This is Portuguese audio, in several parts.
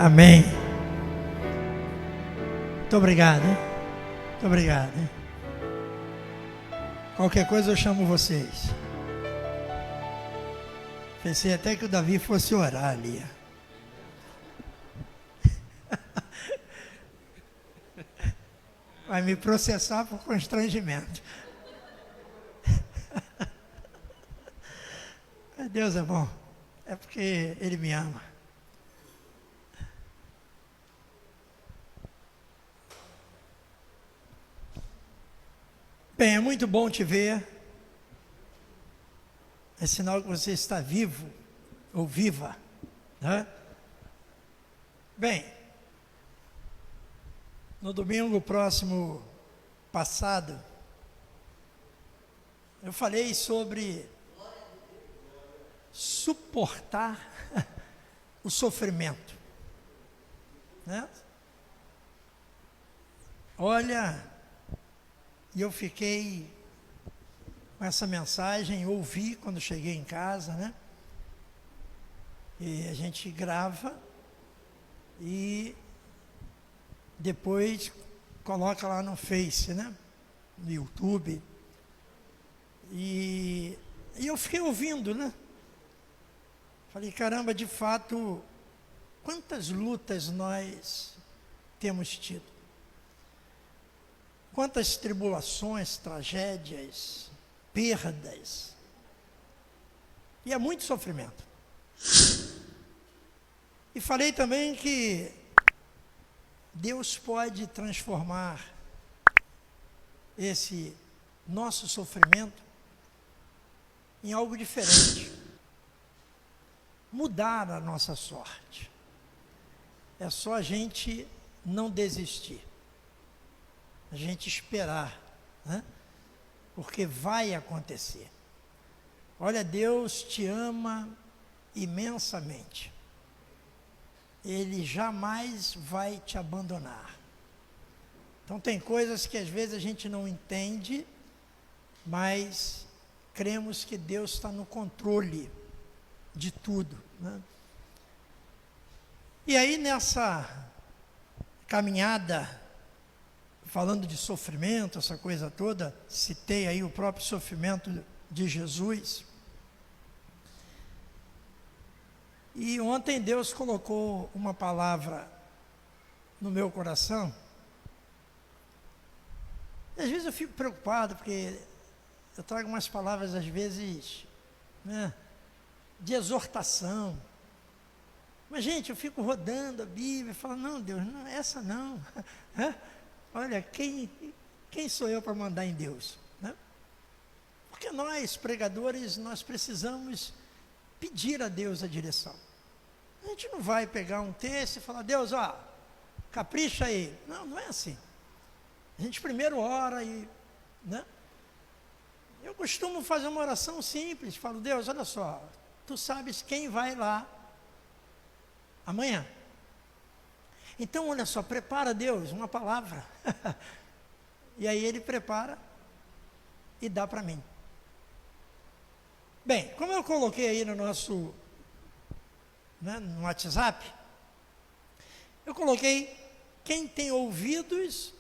Amém. Muito obrigado, hein? Muito obrigado, hein? Qualquer coisa eu chamo vocês. Pensei até que o Davi fosse orar ali. Vai me processar por constrangimento. Deus é bom. É porque Ele me ama. Bem, é muito bom te ver. É sinal que você está vivo ou viva, né? Bem, no domingo próximo passado, eu falei sobre suportar o sofrimento, né? Olha, e eu fiquei com essa mensagem, ouvi quando cheguei em casa, né? E a gente grava e depois coloca lá no Face, né? No YouTube. E eu fiquei ouvindo, né? Falei, caramba, de fato, quantas lutas nós temos tido? Quantas tribulações, tragédias, perdas. E é muito sofrimento. E falei também que Deus pode transformar esse nosso sofrimento em algo diferente. Mudar a nossa sorte. É só a gente não desistir. A gente esperar, né? Porque vai acontecer. Olha, Deus te ama imensamente. Ele jamais vai te abandonar. Então tem coisas que às vezes a gente não entende, mas cremos que Deus está no controle de tudo, né? E aí nessa caminhada, falando de sofrimento, essa coisa toda, citei aí o próprio sofrimento de Jesus. E ontem Deus colocou uma palavra no meu coração. E às vezes eu fico preocupado, porque eu trago umas palavras, às vezes, né, de exortação. Mas, gente, eu fico rodando a Bíblia e falo, não, Deus, não, essa não. Olha, quem sou eu para mandar em Deus? Né? Porque nós, pregadores, nós precisamos pedir a Deus a direção. A gente não vai pegar um texto e falar, Deus, ó, capricha aí. Não, não é assim. A gente primeiro ora e, né? Eu costumo fazer uma oração simples, falo, Deus, olha só, tu sabes quem vai lá amanhã. Então, olha só, prepara, Deus, uma palavra. E aí Ele prepara e dá para mim. Bem, como eu coloquei aí no nosso, né, no WhatsApp, eu coloquei, quem tem ouvidos,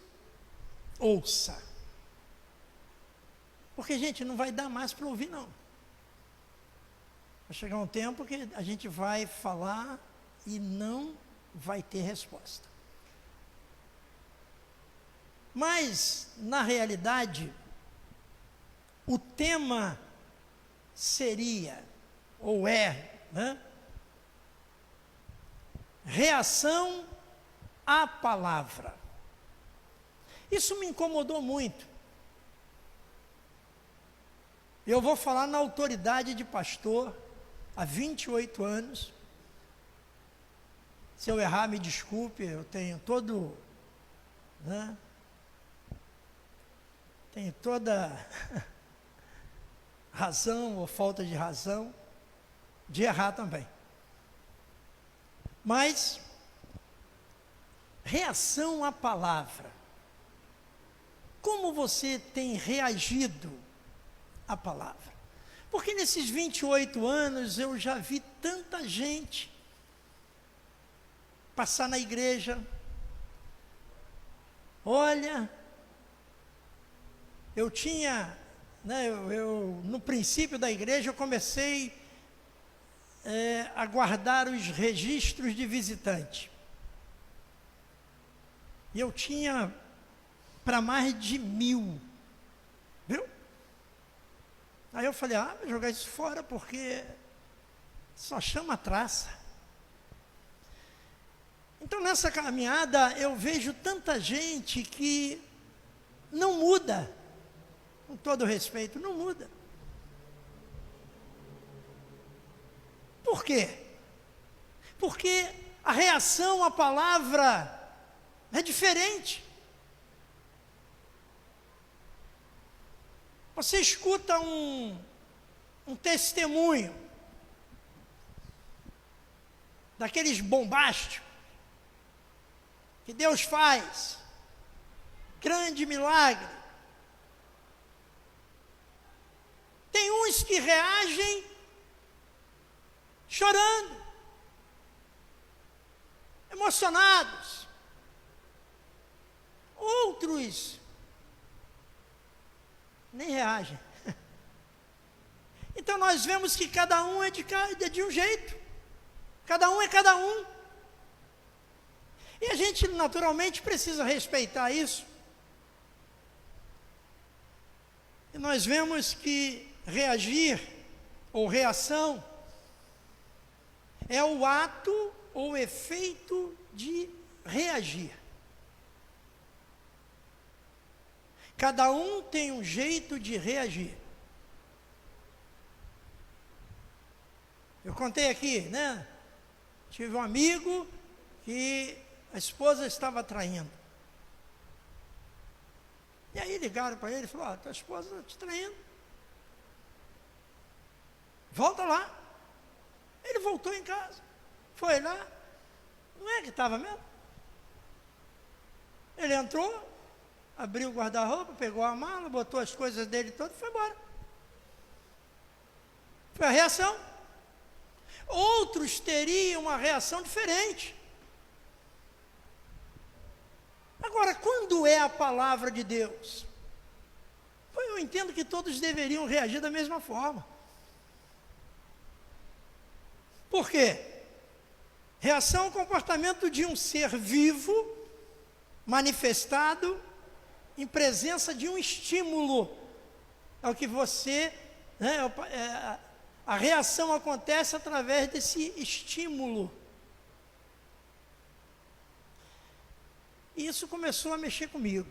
ouça. Porque, gente, não vai dar mais para ouvir, não. Vai chegar um tempo que a gente vai falar e não vai ter resposta. Mas, na realidade, o tema seria, ou é, né, reação à palavra. Isso me incomodou muito. Eu vou falar na autoridade de pastor há 28 anos. Se eu errar, me desculpe, eu tenho todo, né, tenho toda razão ou falta de razão de errar também. Mas, reação à palavra. Como você tem reagido à palavra? Porque nesses 28 anos eu já vi tanta gente passar na igreja. Olha, eu tinha, né, no princípio da igreja, eu comecei a guardar os registros de visitante. E eu tinha para mais de 1000, viu? Aí eu falei, vou jogar isso fora, porque só chama traça. Então, nessa caminhada, eu vejo tanta gente que não muda, com todo respeito, não muda. Por quê? Porque a reação à palavra é diferente. Você escuta um testemunho daqueles bombásticos que Deus faz, grande milagre. Tem uns que reagem chorando, emocionados. Outros nem reagem. Então nós vemos que cada um é de um jeito. Cada um é cada um. E a gente naturalmente precisa respeitar isso. E nós vemos que reagir ou reação é o ato ou efeito de reagir. Cada um tem um jeito de reagir. Eu contei aqui, né? Tive um amigo que a esposa estava traindo. E aí ligaram para ele e falaram, tua esposa está te traindo. Volta lá. Ele voltou em casa. Foi lá. Não é que estava mesmo? Ele entrou, abriu o guarda-roupa, pegou a mala, botou as coisas dele todas e foi embora. Foi a reação. Outros teriam uma reação diferente. Agora, quando é a palavra de Deus? Eu entendo que todos deveriam reagir da mesma forma. Por quê? Reação ao comportamento de um ser vivo, manifestado em presença de um estímulo. É o que você, né, a reação acontece através desse estímulo. E isso começou a mexer comigo.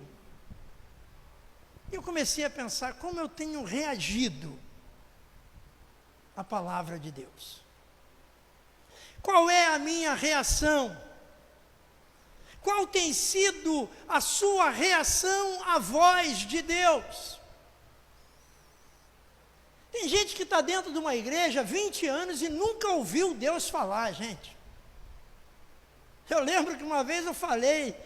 Eu comecei a pensar como eu tenho reagido à palavra de Deus. Qual é a minha reação? Qual tem sido a sua reação à voz de Deus? Tem gente que está dentro de uma igreja há 20 anos e nunca ouviu Deus falar, gente. Eu lembro que uma vez eu falei,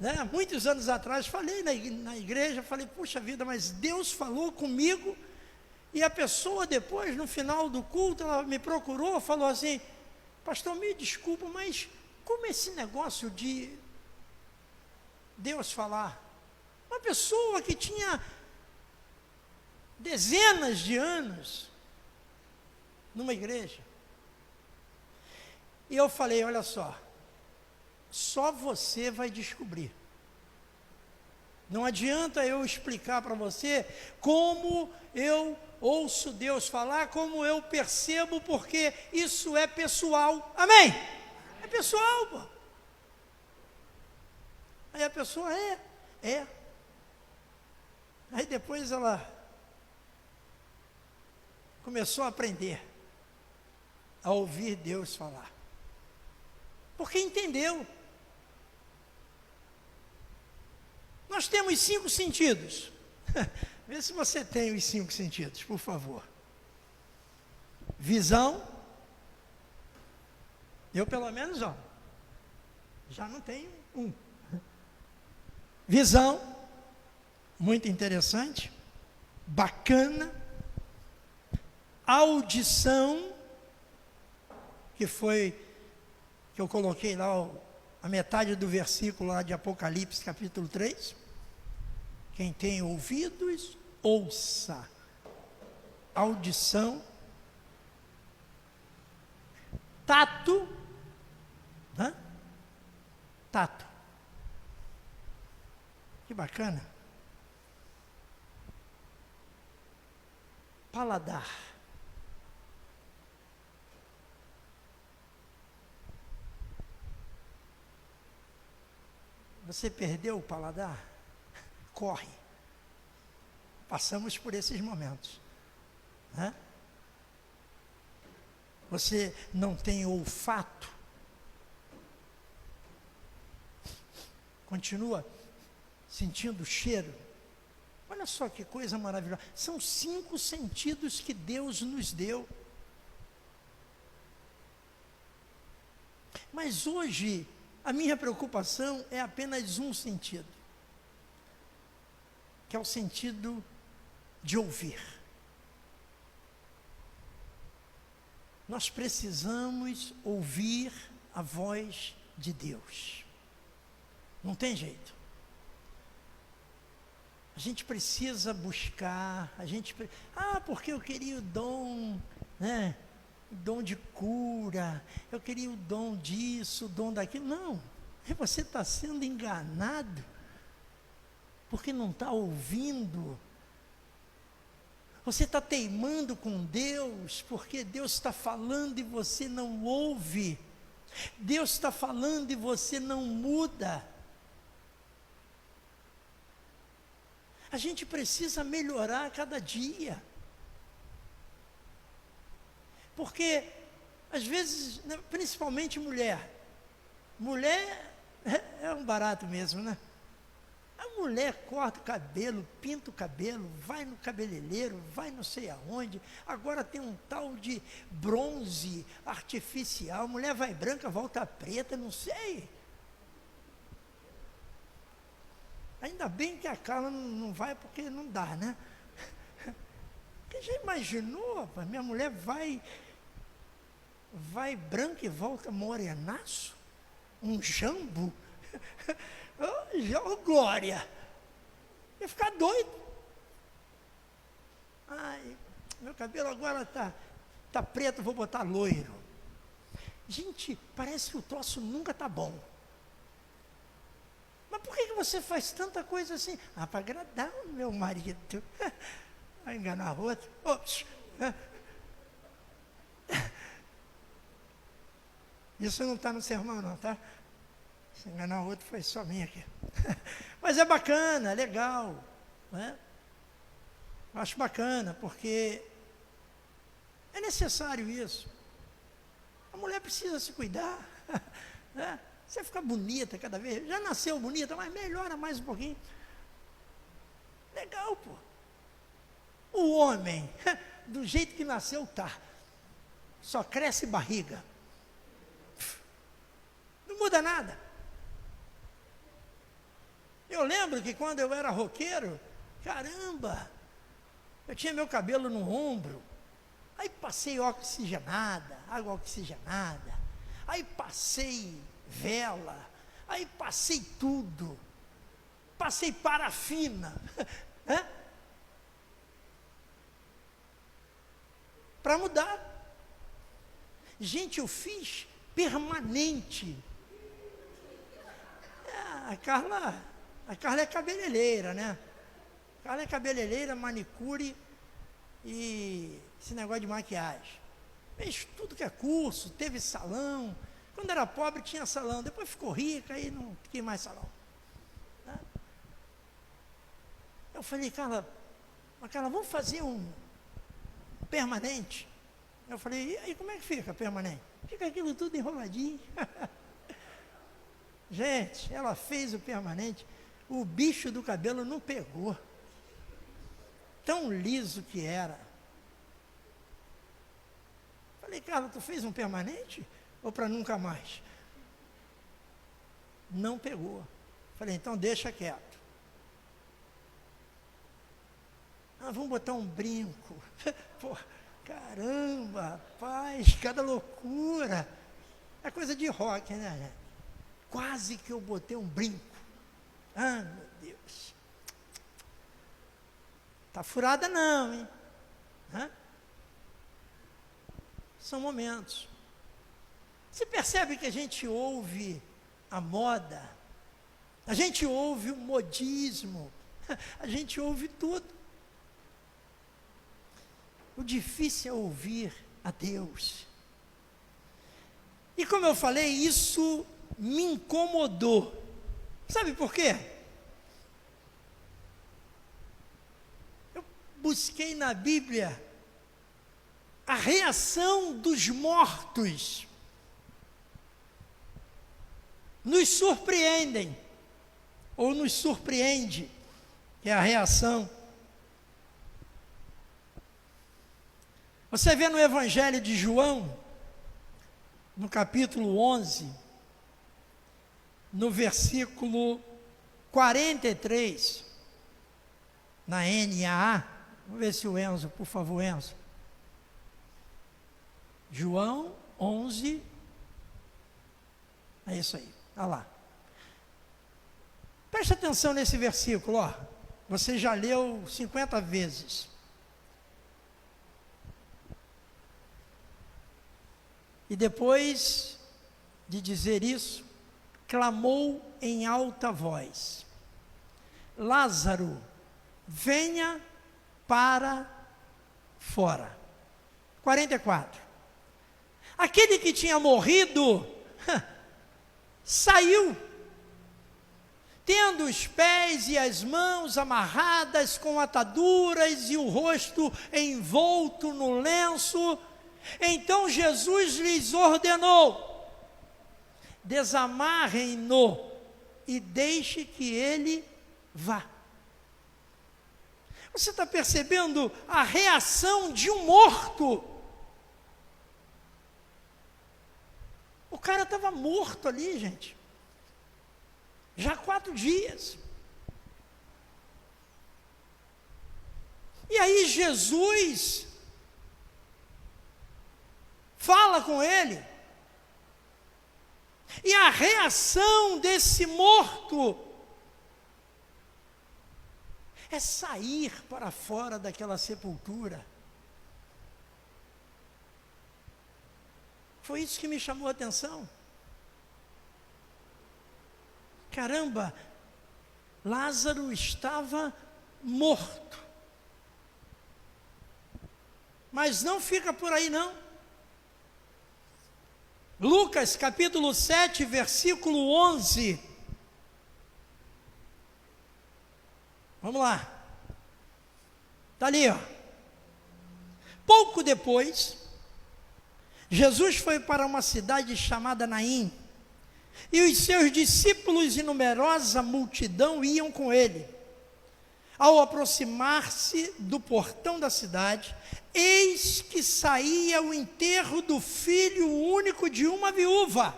né, muitos anos atrás, falei na igreja, falei, puxa vida, mas Deus falou comigo. E a pessoa depois, no final do culto, ela me procurou, falou assim, pastor, me desculpa, mas como esse negócio de Deus falar? Uma pessoa que tinha dezenas de anos numa igreja. E eu falei, olha só você vai descobrir. Não adianta eu explicar para você como eu ouço Deus falar, como eu percebo, porque isso é pessoal. Amém? É pessoal, pô. Aí a pessoa é. Aí depois ela começou a aprender a ouvir Deus falar. Porque entendeu. Nós temos 5 sentidos. Vê se você tem os 5 sentidos, por favor. Visão. Eu, pelo menos, já não tenho um. Visão. Muito interessante. Bacana. Audição. Que eu coloquei lá a metade do versículo lá de Apocalipse, capítulo 3. Quem tem ouvidos, ouça. Audição. Tato. Hã? Tato. Que bacana. Paladar. Você perdeu o paladar? Corre. Passamos por esses momentos. Né? Você não tem olfato? Continua sentindo o cheiro? Olha só que coisa maravilhosa. São 5 sentidos que Deus nos deu. Mas hoje, a minha preocupação é apenas um sentido, que é o sentido de ouvir. Nós precisamos ouvir a voz de Deus. Não tem jeito. A gente precisa buscar, porque eu queria o dom, né? O dom de cura, eu queria o dom disso, o dom daquilo. Não, você está sendo enganado, porque não está ouvindo. Você está teimando com Deus, porque Deus está falando e você não ouve. Deus está falando e você não muda. A gente precisa melhorar a cada dia. Porque, às vezes, principalmente mulher é um barato mesmo, né? A mulher corta o cabelo, pinta o cabelo, vai no cabeleireiro, vai não sei aonde. Agora tem um tal de bronze artificial. A mulher vai branca, volta preta, não sei. Ainda bem que a Carla não vai, porque não dá, né? Porque já imaginou, rapaz, minha mulher vai branca e volta morenaço? Um jambo? Oh, glória! Ia ficar doido. Ai, meu cabelo agora tá preto, vou botar loiro. Gente, parece que o troço nunca tá bom. Mas por que você faz tanta coisa assim? Para agradar o meu marido. Vai enganar outro. Ops. Isso não está no sermão não, tá? Se enganar outro foi só minha aqui. Mas é bacana, é legal. Né? Eu acho bacana, porque é necessário isso. A mulher precisa se cuidar. Né? Você fica bonita cada vez. Já nasceu bonita, mas melhora mais um pouquinho. Legal, pô. O homem, do jeito que nasceu, tá. Só cresce barriga. Não muda nada. Eu lembro que quando eu era roqueiro, caramba, eu tinha meu cabelo no ombro. Aí passei água oxigenada. Aí passei vela. Aí passei tudo. Passei parafina. Para mudar. Gente, eu fiz permanente. A Carla é cabeleireira, né? A Carla é cabeleireira, manicure e esse negócio de maquiagem. Fez tudo que é curso, teve salão. Quando era pobre tinha salão, depois ficou rica e não tinha mais salão. Né? Eu falei, Carla, vamos fazer um permanente? Eu falei, e aí como é que fica permanente? Fica aquilo tudo enroladinho. Gente, ela fez o permanente, o bicho do cabelo não pegou. Tão liso que era. Falei, Carla, tu fez um permanente? Ou para nunca mais? Não pegou. Falei, então deixa quieto. Vamos botar um brinco. Pô, caramba, rapaz, cada loucura. É coisa de rock, né, gente? quase que eu botei um brinco. Ah, meu Deus. Tá furada não, hein? Hã? São momentos. Você percebe que a gente ouve a moda, a gente ouve o modismo, a gente ouve tudo. O difícil é ouvir a Deus. E como eu falei, isso me incomodou. Sabe por quê? Eu busquei na Bíblia a reação dos mortos. Nos surpreendem, ou nos surpreende, que é a reação. Você vê no Evangelho de João, no capítulo 11, no versículo 43, na NAA, vamos ver se o Enzo, por favor, Enzo. João 11, é isso aí, olha lá. Preste atenção nesse versículo, ó. Você já leu 50 vezes. E depois de dizer isso, clamou em alta voz: Lázaro, venha para fora. 44. Aquele que tinha morrido, saiu, tendo os pés e as mãos amarradas com ataduras e o rosto envolto no lenço. Então Jesus lhes ordenou: desamarrem-no e deixe que ele vá. Você está percebendo a reação de um morto? O cara estava morto ali, gente. Já há 4 dias. E aí Jesus fala com ele. E a reação desse morto é sair para fora daquela sepultura. Foi isso que me chamou a atenção. Caramba, Lázaro estava morto. Mas não fica por aí não. Lucas capítulo 7, versículo 11. Vamos lá. Está ali, ó. Pouco depois, Jesus foi para uma cidade chamada Naim, e os seus discípulos e numerosa multidão iam com ele. Ao aproximar-se do portão da cidade, eis que saía o enterro do filho único de uma viúva.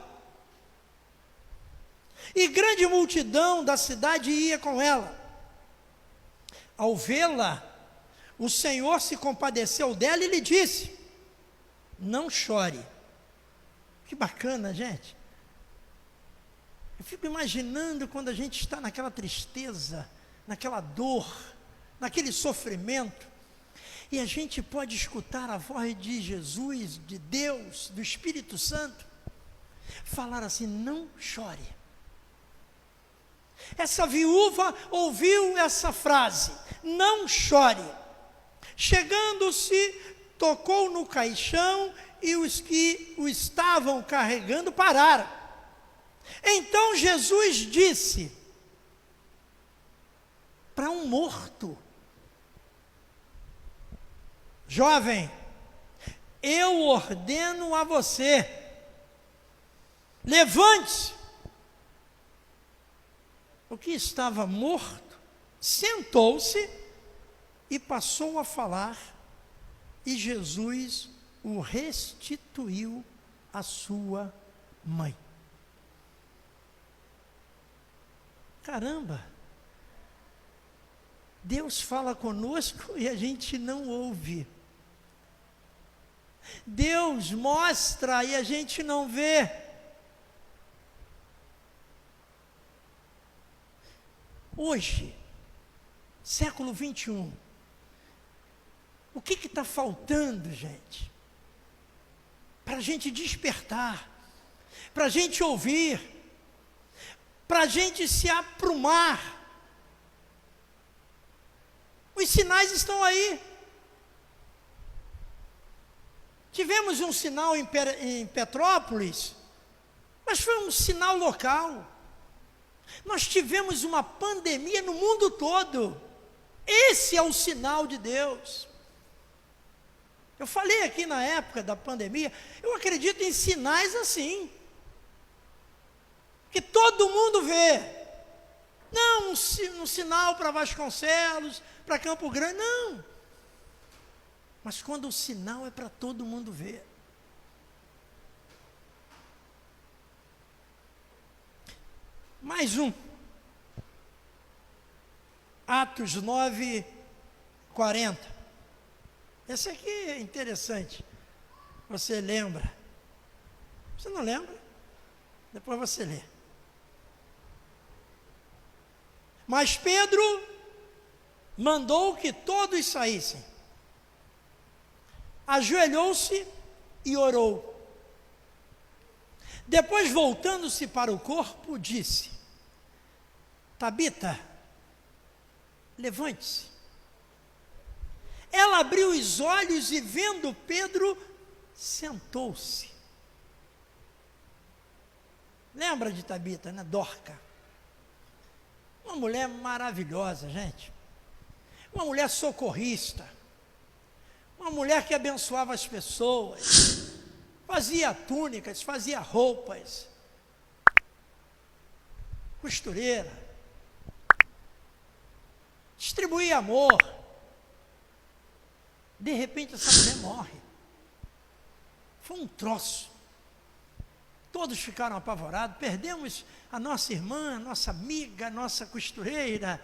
E grande multidão da cidade ia com ela. Ao vê-la, o Senhor se compadeceu dela e lhe disse: não chore. Que bacana, gente. Eu fico imaginando quando a gente está naquela tristeza, naquela dor, naquele sofrimento, e a gente pode escutar a voz de Jesus, de Deus, do Espírito Santo, falar assim: não chore. Essa viúva ouviu essa frase: não chore. Chegando-se, tocou no caixão e os que o estavam carregando pararam. Então Jesus disse para um morto: jovem, eu ordeno a você, levante-se. O que estava morto sentou-se e passou a falar, e Jesus o restituiu à sua mãe. Caramba! Deus fala conosco e a gente não ouve. Deus mostra e a gente não vê. Hoje, século 21, o que está faltando, gente? Para a gente despertar, para a gente ouvir, para a gente se aprumar. Os sinais estão aí. Tivemos um sinal em Petrópolis, mas foi um sinal local. Nós tivemos uma pandemia no mundo todo. Esse é o sinal de Deus. Eu falei aqui na época da pandemia, eu acredito em sinais assim, que todo mundo vê. Não um sinal para Vasconcelos, para Campo Grande, não. Mas quando o sinal é para todo mundo ver. Mais um. Atos 9, 40. Esse aqui é interessante. Você lembra? Você não lembra? Depois você lê. Mas Pedro mandou que todos saíssem. Ajoelhou-se e orou. Depois, voltando-se para o corpo, disse: Tabita, levante-se. Ela abriu os olhos e, vendo Pedro, sentou-se. Lembra de Tabita, né? Dorca. Uma mulher maravilhosa, gente. Uma mulher socorrista. Uma mulher que abençoava as pessoas. Fazia túnicas, fazia roupas. Costureira. Distribuía amor. De repente essa mulher morre. Foi um troço. Todos ficaram apavorados. Perdemos a nossa irmã, a nossa amiga, a nossa costureira.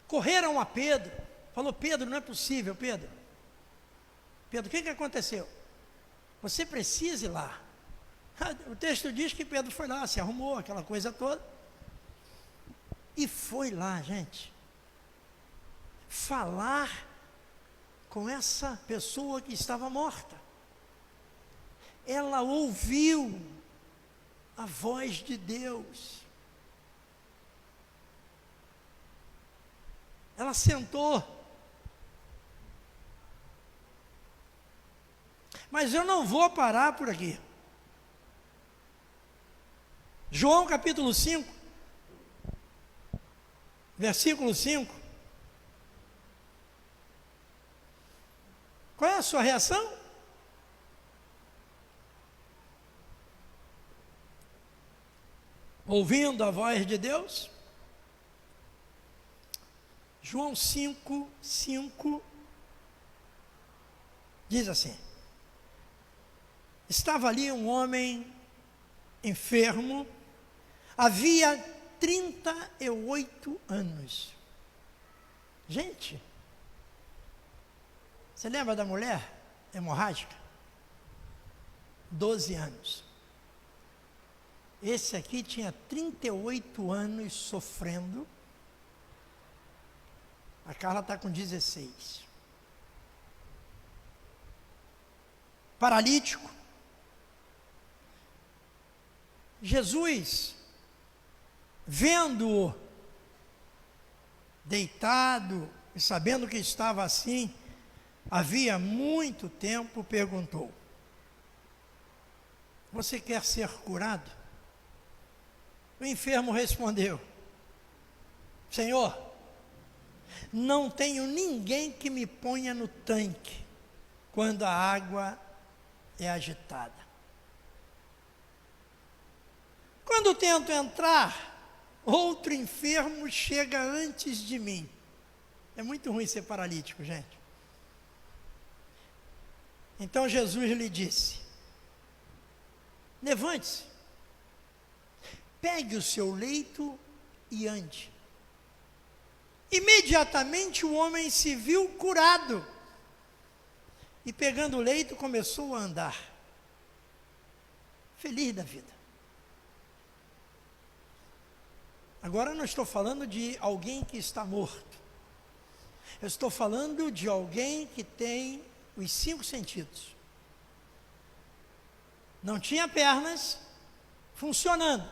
Correram a Pedro. Falou: Pedro, não é possível, Pedro. Pedro, o que aconteceu? Você precisa ir lá. O texto diz que Pedro foi lá, se arrumou, aquela coisa toda. E foi lá, gente, falar com essa pessoa que estava morta. Ela ouviu a voz de Deus. Ela sentou. Mas eu não vou parar por aqui. João capítulo 5, versículo 5. Qual é a sua reação? Ouvindo a voz de Deus? João 5, 5 diz assim: estava ali um homem enfermo, havia 38 anos. Gente, você lembra da mulher hemorrágica? 12 anos. Esse aqui tinha 38 anos sofrendo. A Carla está com 16. Paralítico. Jesus, vendo-o deitado e sabendo que estava assim, havia muito tempo, perguntou: você quer ser curado? O enfermo respondeu: Senhor, não tenho ninguém que me ponha no tanque quando a água é agitada. Quando tento entrar, outro enfermo chega antes de mim. É muito ruim ser paralítico, gente. Então Jesus lhe disse: levante-se, pegue o seu leito e ande. Imediatamente o homem se viu curado e, pegando o leito, começou a andar, feliz da vida. Agora eu não estou falando de alguém que está morto. Eu estou falando de alguém que tem os 5 sentidos. Não tinha pernas funcionando,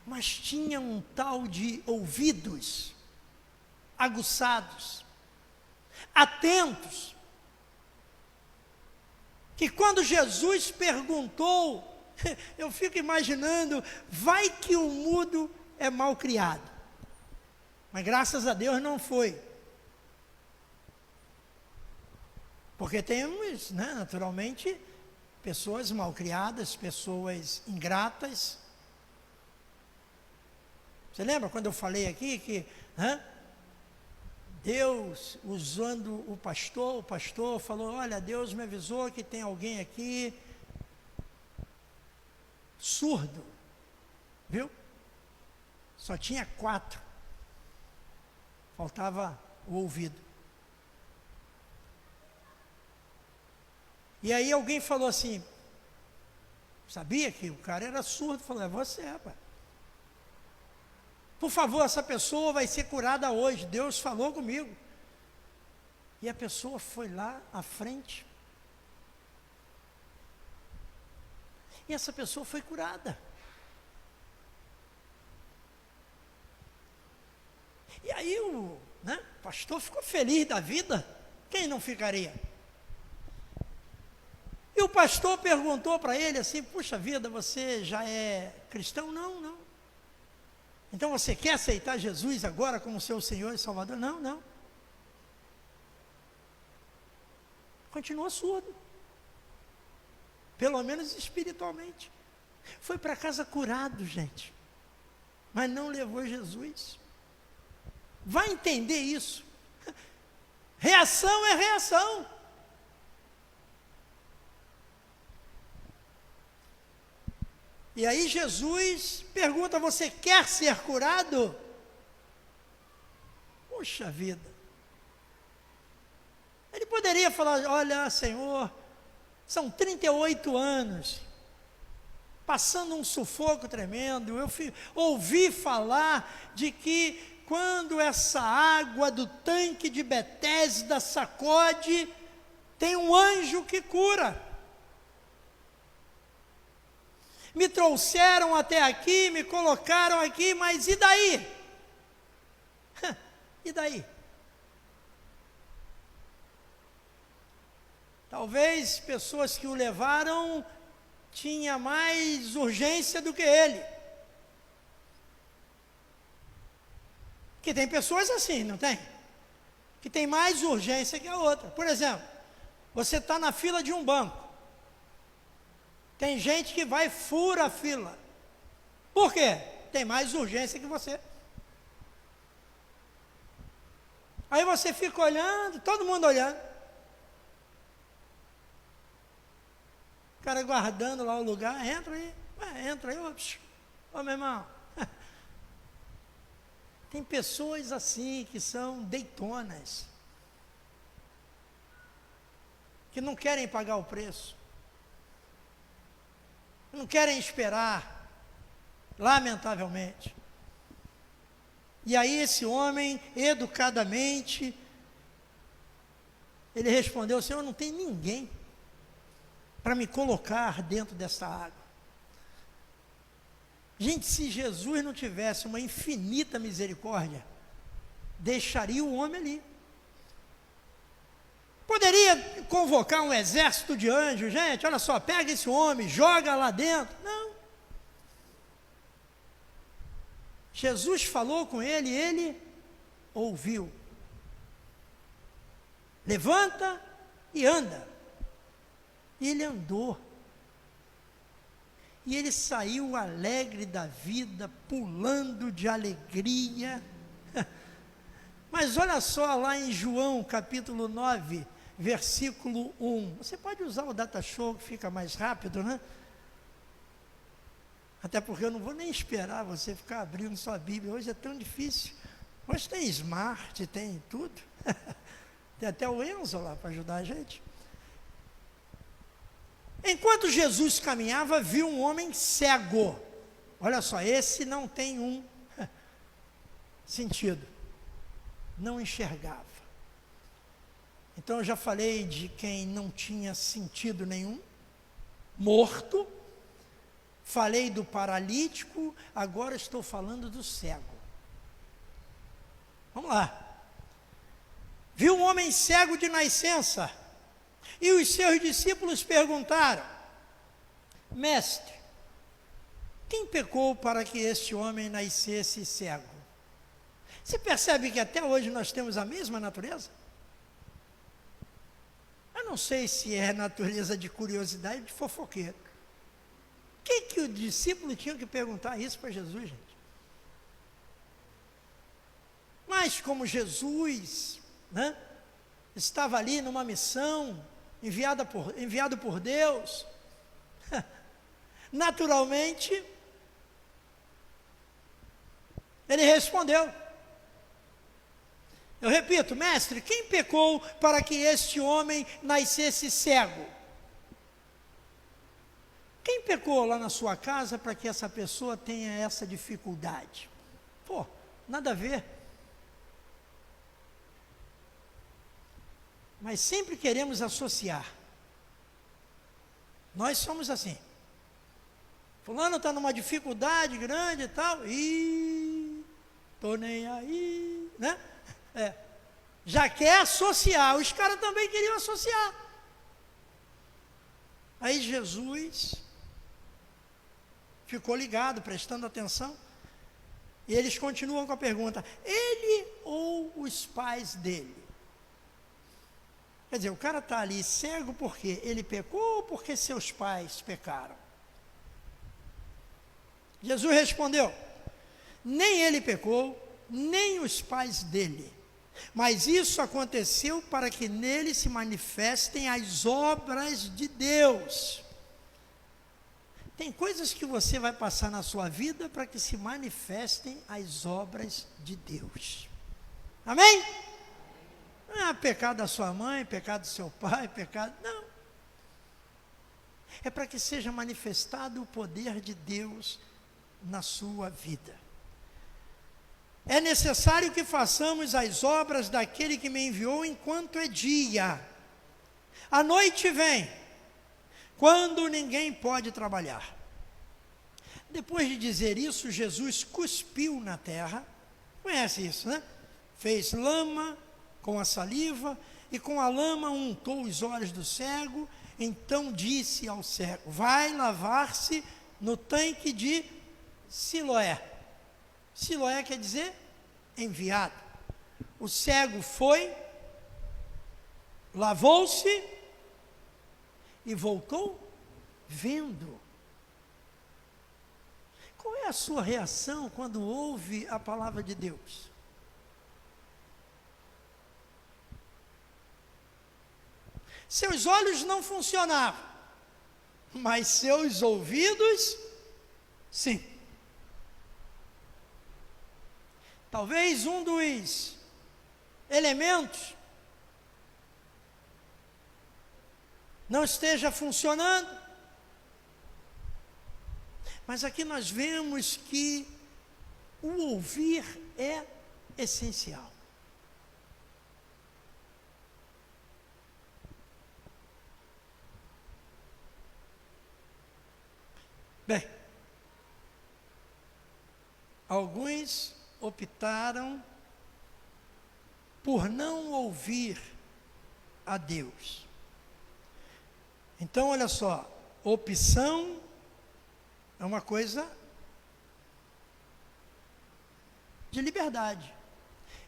mas tinha um tal de ouvidos aguçados, atentos, que quando Jesus perguntou, eu fico imaginando, vai que o mudo é mal criado. Mas graças a Deus não foi. Porque temos, naturalmente, pessoas mal criadas, pessoas ingratas. Você lembra quando eu falei aqui que Deus, usando o pastor falou, olha, Deus me avisou que tem alguém aqui surdo, viu? Só tinha 4, faltava o ouvido. E aí alguém falou assim, sabia que o cara era surdo? Falou, é você, rapaz. Por favor, essa pessoa vai ser curada hoje, Deus falou comigo. E a pessoa foi lá à frente. E essa pessoa foi curada. E aí o pastor ficou feliz da vida. Quem não ficaria? E o pastor perguntou para ele assim, puxa vida, você já é cristão? Não. Então você quer aceitar Jesus agora como seu Senhor e Salvador? Não. Continua surdo. Pelo menos espiritualmente. Foi para casa curado, gente. Mas não levou Jesus. Vai entender isso. Reação é reação. E aí Jesus pergunta, você quer ser curado? Puxa vida. Ele poderia falar, olha Senhor, são 38 anos, passando um sufoco tremendo, eu ouvi falar de que quando essa água do tanque de Betesda sacode, tem um anjo que cura. Me trouxeram até aqui, me colocaram aqui, mas e daí? E daí? Talvez pessoas que o levaram tinham mais urgência do que ele. Que tem pessoas assim, não tem? Que tem mais urgência que a outra. Por exemplo, você está na fila de um banco. Tem gente que vai fura a fila. Por quê? Tem mais urgência que você. Aí você fica olhando, todo mundo olhando. O cara guardando lá o lugar, entra aí, ô meu irmão. Tem pessoas assim que são deitonas, que não querem pagar o preço. Não querem esperar, lamentavelmente. E aí esse homem, educadamente, ele respondeu, Senhor, não tem ninguém para me colocar dentro dessa água. Gente, se Jesus não tivesse uma infinita misericórdia, deixaria o homem ali. Poderia convocar um exército de anjos, gente, olha só, pega esse homem, joga lá dentro. Não. Jesus falou com ele, ele ouviu. Levanta e anda. E ele andou. E ele saiu alegre da vida, pulando de alegria. Mas olha só lá em João capítulo 9, versículo 1. Você pode usar o data show que fica mais rápido, né? Até porque eu não vou nem esperar você ficar abrindo sua Bíblia. Hoje é tão difícil. Hoje tem Smart, tem tudo. Tem até o Enzo lá para ajudar a gente. Enquanto Jesus caminhava, viu um homem cego. Olha só, esse não tem um sentido, não enxergava. Então eu já falei de quem não tinha sentido nenhum, morto, falei do paralítico, agora estou falando do cego. Vamos lá. Viu um homem cego de nascença, e os seus discípulos perguntaram: Mestre, quem pecou para que este homem nascesse cego? Você percebe que até hoje nós temos a mesma natureza? Eu não sei se é natureza de curiosidade ou de fofoqueiro. Que o discípulo tinha que perguntar isso para Jesus, gente? Mas como Jesus, né, estava ali numa missão, enviado por Deus, naturalmente, ele respondeu. Eu repito: mestre, quem pecou para que este homem nascesse cego? Quem pecou lá na sua casa para que essa pessoa tenha essa dificuldade? Pô, nada a ver. Mas sempre queremos associar. Nós somos assim. Fulano está numa dificuldade grande e tal, e estou nem aí, né? Já quer associar, os caras também queriam associar. Aí Jesus ficou ligado, prestando atenção, e eles continuam com a pergunta: ele ou os pais dele? Quer dizer, o cara está ali cego porque ele pecou ou porque seus pais pecaram? Jesus respondeu: nem ele pecou, nem os pais dele, mas isso aconteceu para que nele se manifestem as obras de Deus. Tem coisas que você vai passar na sua vida para que se manifestem as obras de Deus. Amém? Não é pecado da sua mãe, pecado do seu pai, pecado... Não. É para que seja manifestado o poder de Deus na sua vida. É necessário que façamos as obras daquele que me enviou enquanto é dia. A noite vem, quando ninguém pode trabalhar. Depois de dizer isso, Jesus cuspiu na terra. Conhece isso, né? Fez lama com a saliva e com a lama untou os olhos do cego. Então disse ao cego: vai lavar-se no tanque de Siloé. Siloé quer dizer enviado. O cego foi, lavou-se e voltou vendo. Qual é a sua reação quando ouve a palavra de Deus? Seus olhos não funcionavam, mas seus ouvidos, sim. Talvez um dos elementos não esteja funcionando, mas aqui nós vemos que o ouvir é essencial. Bem, alguns optaram por não ouvir a Deus. Então, olha só, opção é uma coisa de liberdade.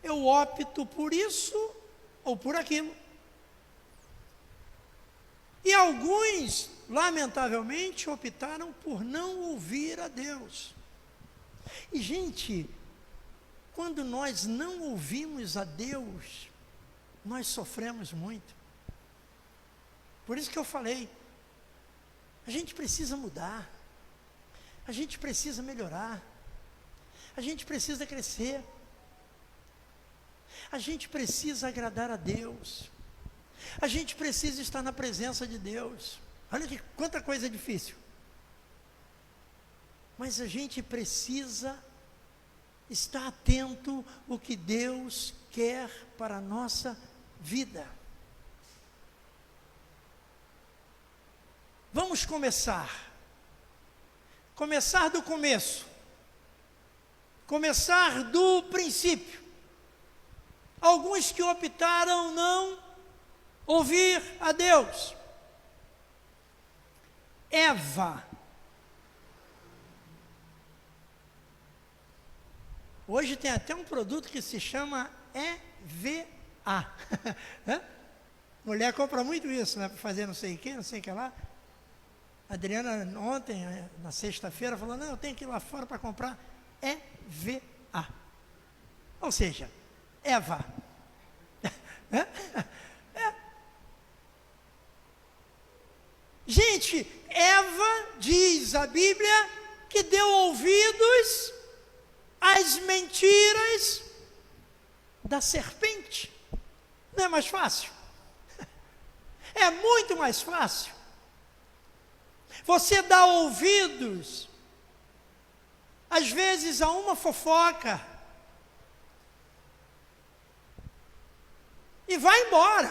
Eu opto por isso ou por aquilo. E alguns, lamentavelmente, optaram por não ouvir a Deus. E, gente, quando nós não ouvimos a Deus, nós sofremos muito. Por isso que eu falei, a gente precisa mudar, a gente precisa melhorar, a gente precisa crescer, a gente precisa agradar a Deus, a gente precisa estar na presença de Deus. Olha que quanta coisa difícil. Mas a gente precisa Está atento o que Deus quer para a nossa vida. Vamos começar. Começar do começo. Começar do princípio. Alguns que optaram não ouvir a Deus. Eva. Hoje tem até um produto que se chama EVA. Mulher compra muito isso, né? Para fazer não sei o que, não sei o que lá. A Adriana ontem, na sexta-feira, falou, não, eu tenho que ir lá fora para comprar EVA. Ou seja, Eva. Gente, Eva, diz a Bíblia, que deu ouvidos às mentiras da serpente. Não é mais fácil? É muito mais fácil. Você dá ouvidos, às vezes, a uma fofoca, e vai embora.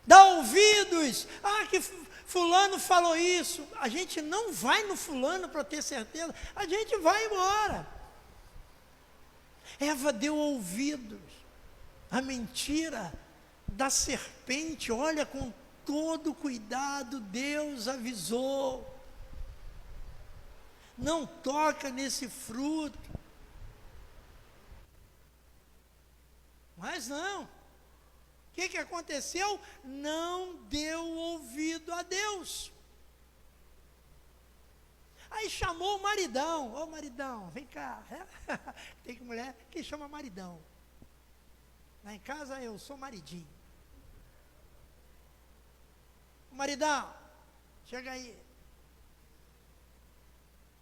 Dá ouvidos, que fulano falou isso. A gente não vai no fulano para ter certeza, a gente vai embora. Eva deu ouvidos à mentira da serpente. Olha, com todo cuidado, Deus avisou. Não toca nesse fruto. Mas não. O que aconteceu? Não deu ouvido a Deus. Aí chamou o maridão. Ô maridão, vem cá. Tem que mulher que chama maridão. Lá em casa eu sou maridinho. Maridão, chega aí.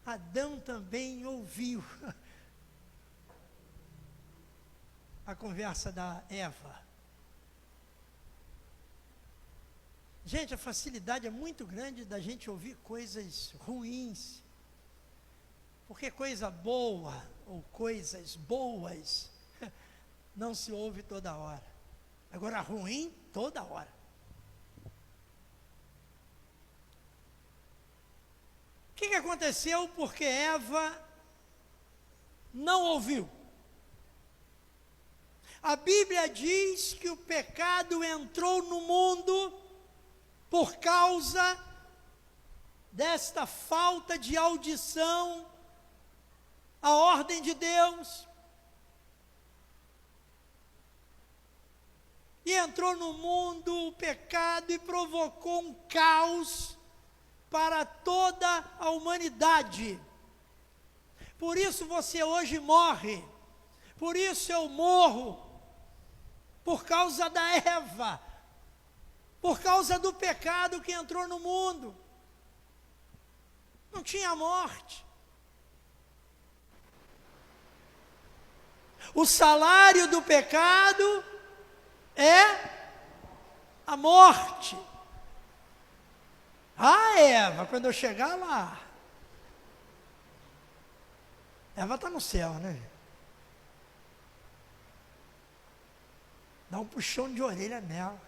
Adão também ouviu a conversa da Eva. Gente, a facilidade é muito grande da gente ouvir coisas ruins. Porque coisa boa ou coisas boas não se ouve toda hora. Agora, ruim, toda hora. O que aconteceu porque Eva não ouviu? A Bíblia diz que o pecado entrou no mundo por causa desta falta de audição à ordem de Deus. E entrou no mundo o pecado e provocou um caos para toda a humanidade. Por isso você hoje morre. Por isso eu morro. Por causa da Eva. Por causa do pecado que entrou no mundo. Não tinha morte. O salário do pecado é a morte. Eva, quando eu chegar lá. Eva está no céu, né? Dá um puxão de orelha nela.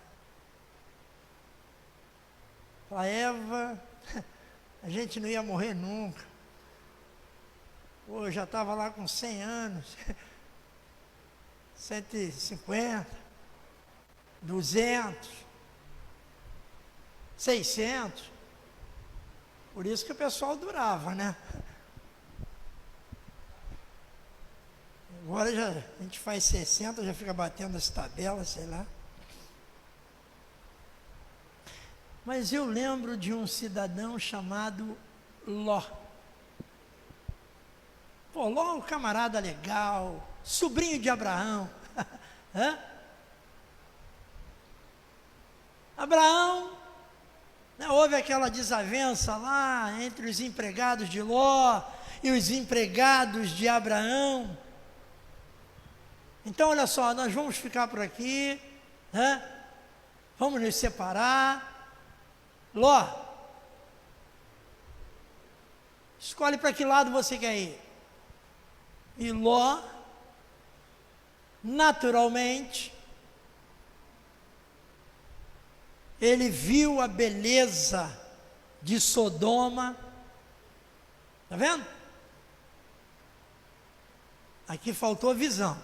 Fala, Eva, a gente não ia morrer nunca. Pô, já estava lá com 100 anos, 150, 200, 600. Por isso que o pessoal durava, né? Agora a gente faz 60, já fica batendo as tabelas, sei lá. Mas eu lembro de um cidadão chamado Ló. Pô, Ló é um camarada legal, sobrinho de Abraão. Abraão, né, houve aquela desavença lá entre os empregados de Ló e os empregados de Abraão. Então, olha só, nós vamos ficar por aqui, né? Vamos nos separar. Ló, escolhe para que lado você quer ir. E Ló, naturalmente, ele viu a beleza de Sodoma. Está vendo? Aqui faltou visão.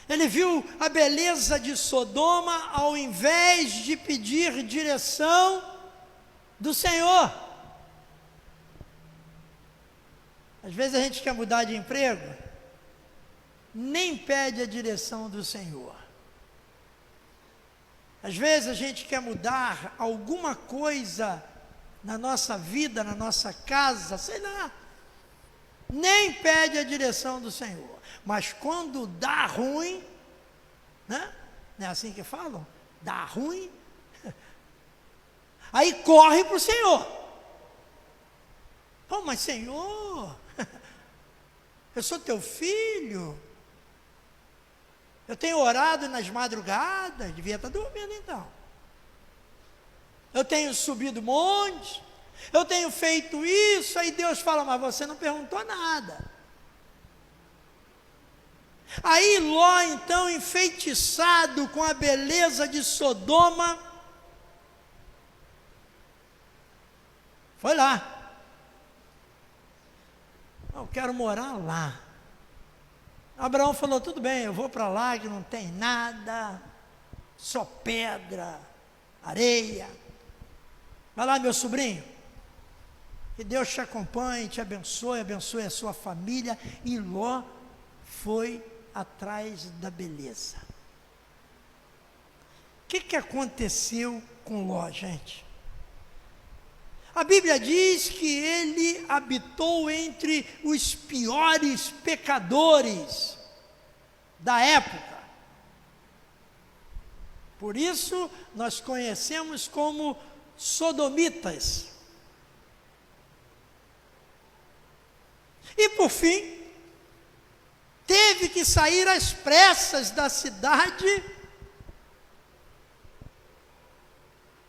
Ele viu a beleza de Sodoma ao invés de pedir direção do Senhor. Às vezes a gente quer mudar de emprego, nem pede a direção do Senhor. Às vezes a gente quer mudar alguma coisa na nossa vida, na nossa casa, sei lá, nem pede a direção do Senhor. Mas quando dá ruim, né? Não é assim que falam? Dá ruim, aí corre para o Senhor. Oh, mas Senhor, eu sou teu filho, eu tenho orado nas madrugadas, devia estar dormindo então. Eu tenho subido montes, eu tenho feito isso, aí Deus fala, mas você não perguntou nada. Aí Ló, então, enfeitiçado com a beleza de Sodoma, foi lá. Eu quero morar lá. Abraão falou, tudo bem, eu vou para lá que não tem nada, só pedra, areia. Vai lá, meu sobrinho, que Deus te acompanhe, te abençoe, abençoe a sua família. E Ló foi atrás da beleza. O que aconteceu com Ló, gente? A Bíblia diz que ele habitou entre os piores pecadores da época. Por isso, nós conhecemos como sodomitas. E por fim, teve que sair às pressas da cidade.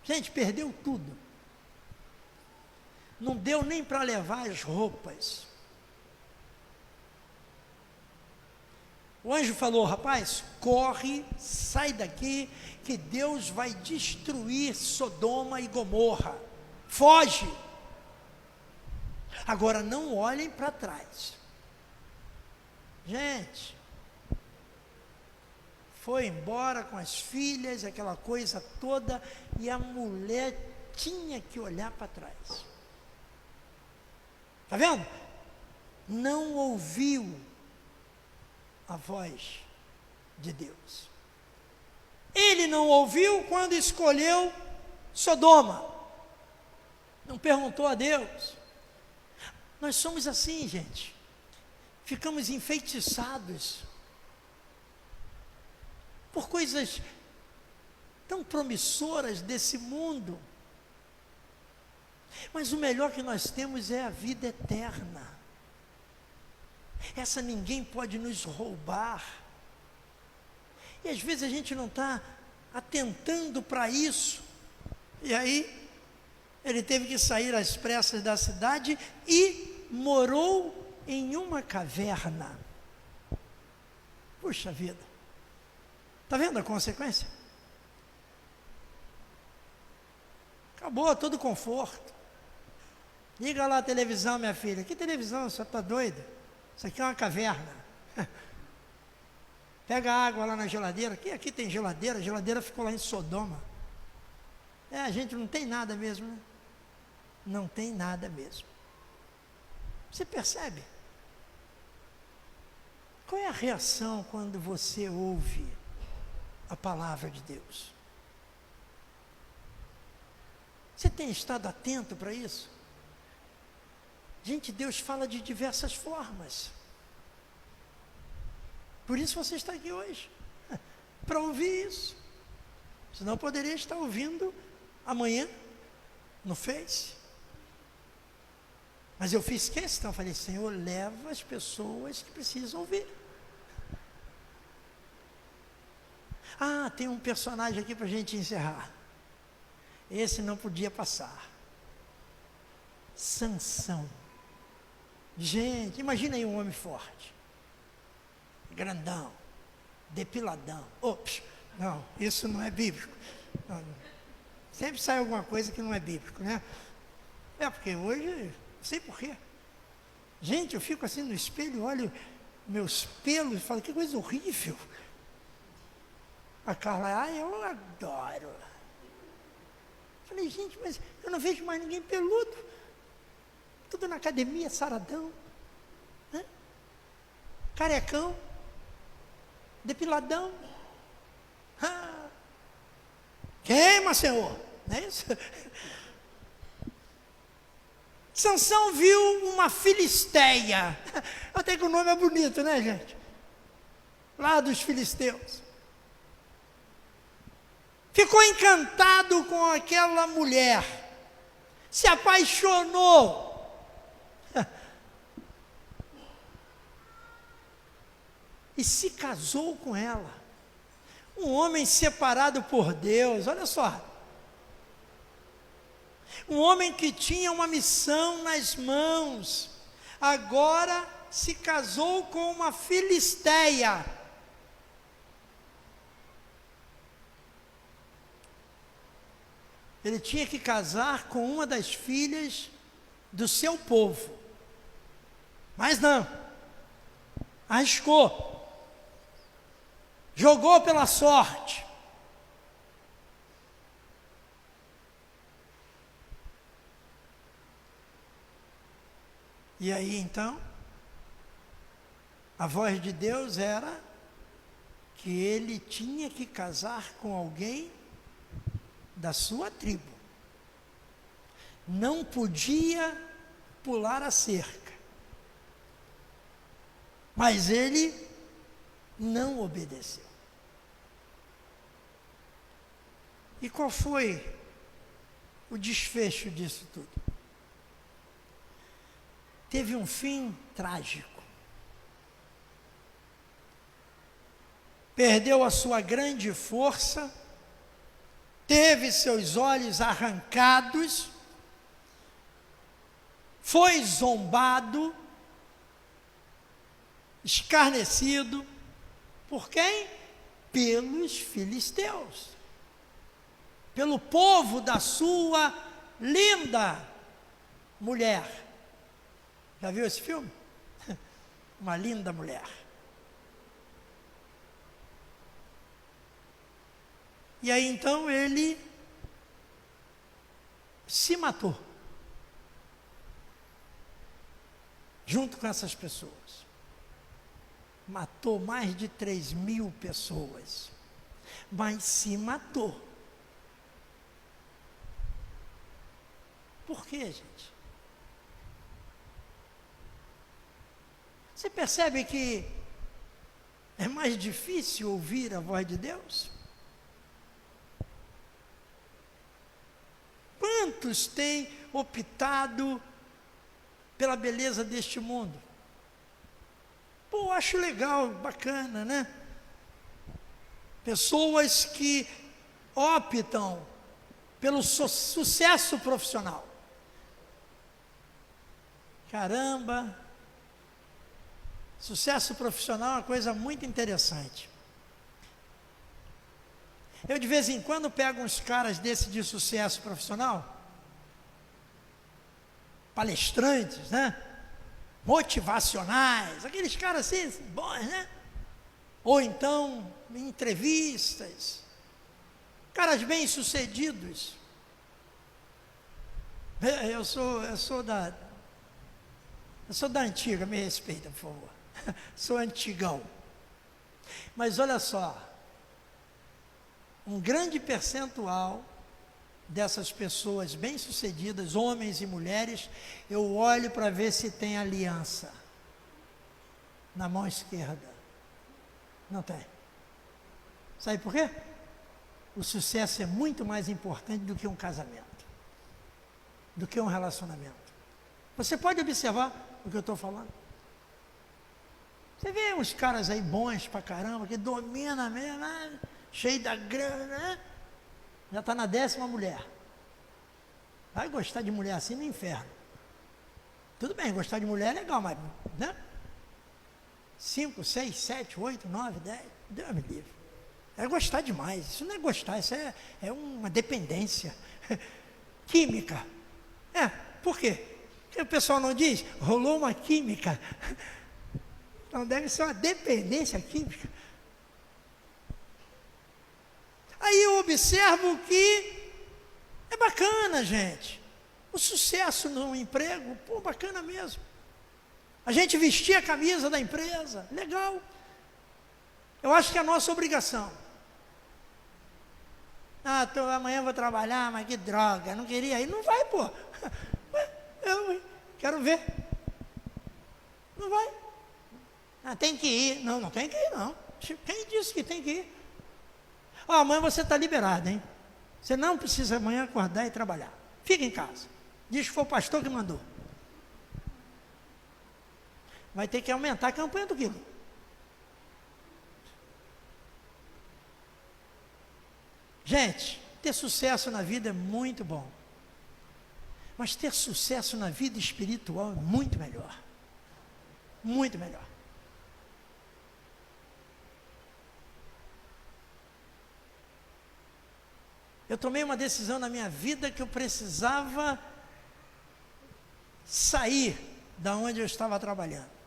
Gente, perdeu tudo. Não deu nem para levar as roupas. O anjo falou, rapaz, corre, sai daqui, que Deus vai destruir Sodoma e Gomorra. Foge. Agora não olhem para trás. Gente, foi embora com as filhas, aquela coisa toda, e a mulher tinha que olhar para trás. Está vendo? Não ouviu a voz de Deus. Ele não ouviu quando escolheu Sodoma. Não perguntou a Deus. Nós somos assim, gente. Ficamos enfeitiçados por coisas tão promissoras desse mundo. Mas o melhor que nós temos é a vida eterna. Essa ninguém pode nos roubar. E às vezes a gente não está atentando para isso. E aí, ele teve que sair às pressas da cidade e morou em uma caverna. Puxa vida. Está vendo a consequência? Acabou todo o conforto. Liga lá a televisão, minha filha. Que televisão? Você está doido? Isso aqui é uma caverna. Pega água lá na geladeira. Aqui tem geladeira. A geladeira ficou lá em Sodoma. A gente não tem nada mesmo, né? Não tem nada mesmo. Você percebe? Qual é a reação quando você ouve a palavra de Deus? Você tem estado atento para isso? Gente, Deus fala de diversas formas. Por isso você está aqui hoje, para ouvir isso. Senão eu poderia estar ouvindo amanhã no Face. Mas eu fiz questão, falei, Senhor, leva as pessoas que precisam ouvir. Tem um personagem aqui para a gente encerrar. Esse não podia passar. Sansão. Gente, imagina aí um homem forte, grandão, depiladão. Ops, não, isso não é bíblico. Não. Sempre sai alguma coisa que não é bíblico, né? É porque hoje, não sei porquê. Gente, eu fico assim no espelho, olho meus pelos e falo, que coisa horrível. A Carla, eu adoro. Falei, gente, mas eu não vejo mais ninguém peludo. Tudo na academia, saradão. Né? Carecão. Depiladão. Queima, Senhor. Não é isso? Sansão viu uma filisteia. Até que o nome é bonito, né, gente? Lá dos filisteus. Ficou encantado com aquela mulher. Se apaixonou. E se casou com ela. Um homem separado por Deus, olha só. Um homem que tinha uma missão nas mãos, agora se casou com uma filisteia. Ele tinha que casar com uma das filhas do seu povo. Mas não, arriscou. Jogou pela sorte. E aí então, a voz de Deus era que ele tinha que casar com alguém da sua tribo. Não podia pular a cerca. Mas ele não obedeceu. E qual foi o desfecho disso tudo? Teve um fim trágico. Perdeu a sua grande força, teve seus olhos arrancados, foi zombado, escarnecido, por quem? Pelos filisteus, pelo povo da sua linda mulher. Já viu esse filme? Uma linda mulher. E aí então ele se matou. Junto com essas pessoas. Matou mais de 3.000 pessoas. Mas se matou. Por quê, gente? Você percebe que é mais difícil ouvir a voz de Deus? Quantos têm optado pela beleza deste mundo? Pô, acho legal, bacana, né? Pessoas que optam pelo sucesso profissional. Caramba, sucesso profissional é uma coisa muito interessante. Eu de vez em quando pego uns caras desse de sucesso profissional, palestrantes, né? Motivacionais, aqueles caras assim, bons, né? Ou então, em entrevistas, caras bem-sucedidos. Eu sou da antiga, me respeita, por favor. Sou antigão. Mas olha só, um grande percentual dessas pessoas bem-sucedidas, homens e mulheres, eu olho para ver se tem aliança na mão esquerda. Não tem. Sabe por quê? O sucesso é muito mais importante do que um casamento, do que um relacionamento. Você pode observar o que eu estou falando? Você vê uns caras aí bons pra caramba, que domina mesmo, né? Cheio da grana, né? Já está na 10ª mulher. Vai gostar de mulher assim no inferno. Tudo bem, gostar de mulher é legal, mas, né? 5, 6, 7, 8, 9, 10, Deus me livre. É gostar demais. Isso não é gostar, isso é uma dependência. Química. Por quê? Porque o pessoal não diz, rolou uma química. Então deve ser uma dependência química. Aí eu observo que é bacana, gente. O sucesso no emprego, pô, bacana mesmo. A gente vestir a camisa da empresa, legal. Eu acho que é a nossa obrigação. Amanhã eu vou trabalhar, mas que droga, não queria ir. Não vai, pô. Eu quero ver. Não vai. Tem que ir. Não tem que ir, não. Quem disse que tem que ir? Amanhã você está liberado, hein? Você não precisa amanhã acordar e trabalhar. Fica em casa. Diz que foi o pastor que mandou. Vai ter que aumentar a campanha do quilo. Gente, ter sucesso na vida é muito bom. Mas ter sucesso na vida espiritual é muito melhor. Muito melhor. Eu tomei uma decisão na minha vida que eu precisava sair da onde eu estava trabalhando.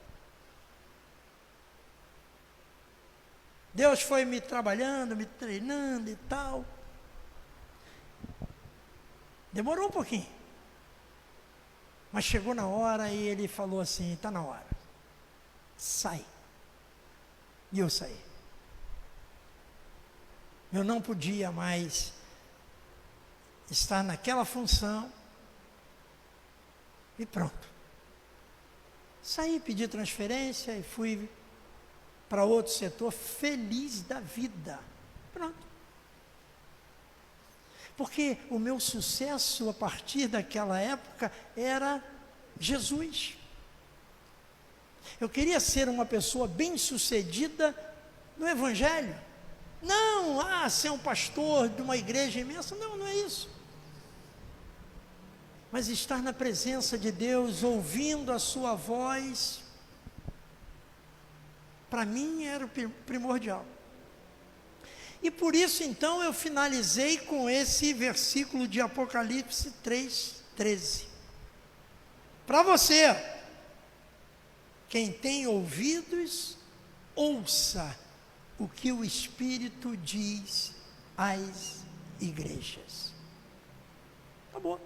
Deus foi me trabalhando, me treinando e tal. Demorou um pouquinho. Mas chegou na hora e ele falou assim, está na hora. Sai. E eu saí. Eu não podia mais estar naquela função. E pronto. Saí, pedi transferência e fui para outro setor, feliz da vida. Pronto. Porque o meu sucesso a partir daquela época era Jesus. Eu queria ser uma pessoa bem-sucedida no Evangelho. Não, ser um pastor de uma igreja imensa. Não, não é isso. Mas estar na presença de Deus, ouvindo a sua voz, para mim era o primordial. E por isso então eu finalizei com esse versículo de Apocalipse 3:13. Para você, quem tem ouvidos, ouça o que o Espírito diz às igrejas. Acabou.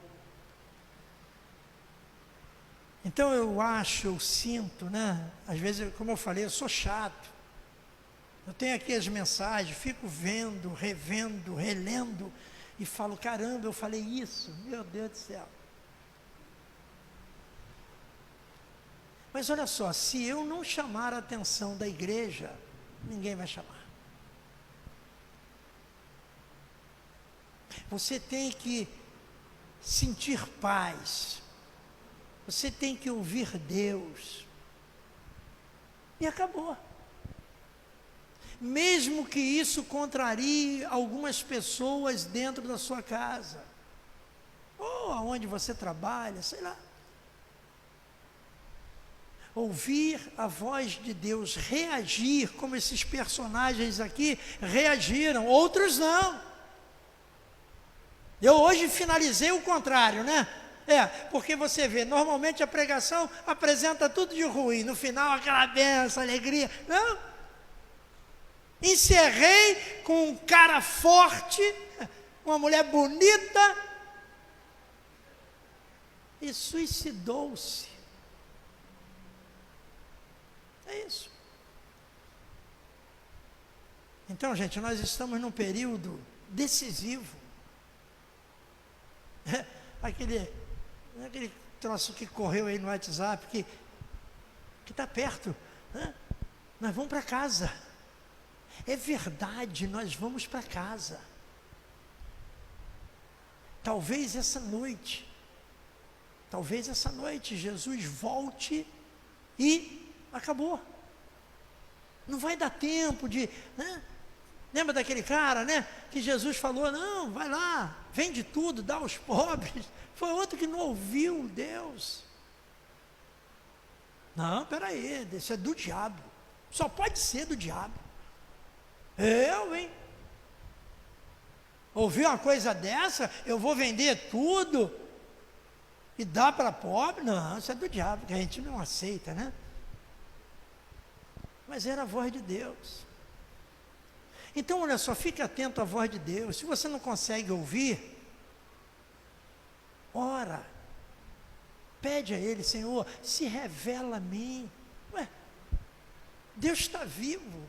Então eu sinto, né? Às vezes, como eu falei, eu sou chato. Eu tenho aqui as mensagens, fico vendo, revendo, relendo e falo, caramba, eu falei isso, meu Deus do céu. Mas olha só, se eu não chamar a atenção da igreja, ninguém vai chamar. Você tem que sentir paz. Você tem que ouvir Deus. E acabou. Mesmo que isso contrarie algumas pessoas dentro da sua casa, ou aonde você trabalha, sei lá. Ouvir a voz de Deus, reagir, como esses personagens aqui reagiram, outros não. Eu hoje finalizei o contrário, né? Porque você vê, normalmente a pregação apresenta tudo de ruim, no final aquela benção, alegria. Não. Encerrei com um cara forte, uma mulher bonita, e suicidou-se. É isso. Então, gente, nós estamos num período decisivo. Aquele troço que correu aí no WhatsApp, que está perto, né? Nós vamos para casa. É verdade, nós vamos para casa. Talvez essa noite Jesus volte e acabou. Não vai dar tempo de, né? Lembra daquele cara, né? Que Jesus falou, não, vai lá, vende tudo, dá aos pobres. Foi outro que não ouviu Deus. Não, peraí, isso é do diabo. Só pode ser do diabo. Eu, hein? Ouvir uma coisa dessa, eu vou vender tudo e dar para pobre? Não, isso é do diabo, que a gente não aceita, né? Mas era a voz de Deus. Então, olha só, fique atento à voz de Deus. Se você não consegue ouvir, ora. Pede a Ele, Senhor, se revela a mim. Ué, Deus está vivo,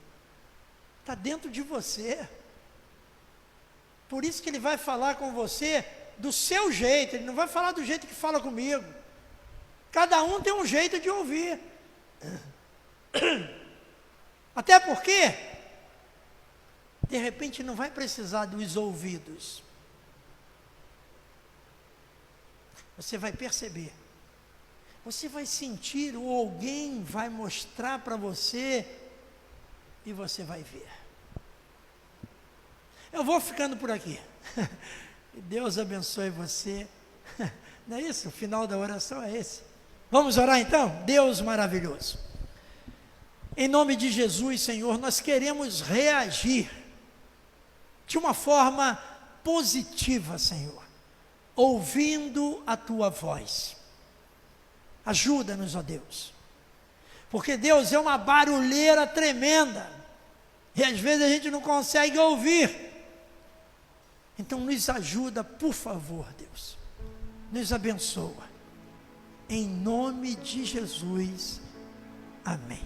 está dentro de você. Por isso que Ele vai falar com você do seu jeito, Ele não vai falar do jeito que fala comigo. Cada um tem um jeito de ouvir. Até porque, de repente, não vai precisar dos ouvidos. Você vai perceber. Você vai sentir, ou alguém vai mostrar para você, e você vai ver. Eu vou ficando por aqui. Que Deus abençoe você. Não é isso? O final da oração é esse. Vamos orar então? Deus maravilhoso. Em nome de Jesus, Senhor, nós queremos reagir de uma forma positiva, Senhor, ouvindo a Tua voz. Ajuda-nos, ó Deus, porque Deus é uma barulheira tremenda, e às vezes a gente não consegue ouvir. Então nos ajuda, por favor, Deus, nos abençoa, em nome de Jesus, amém.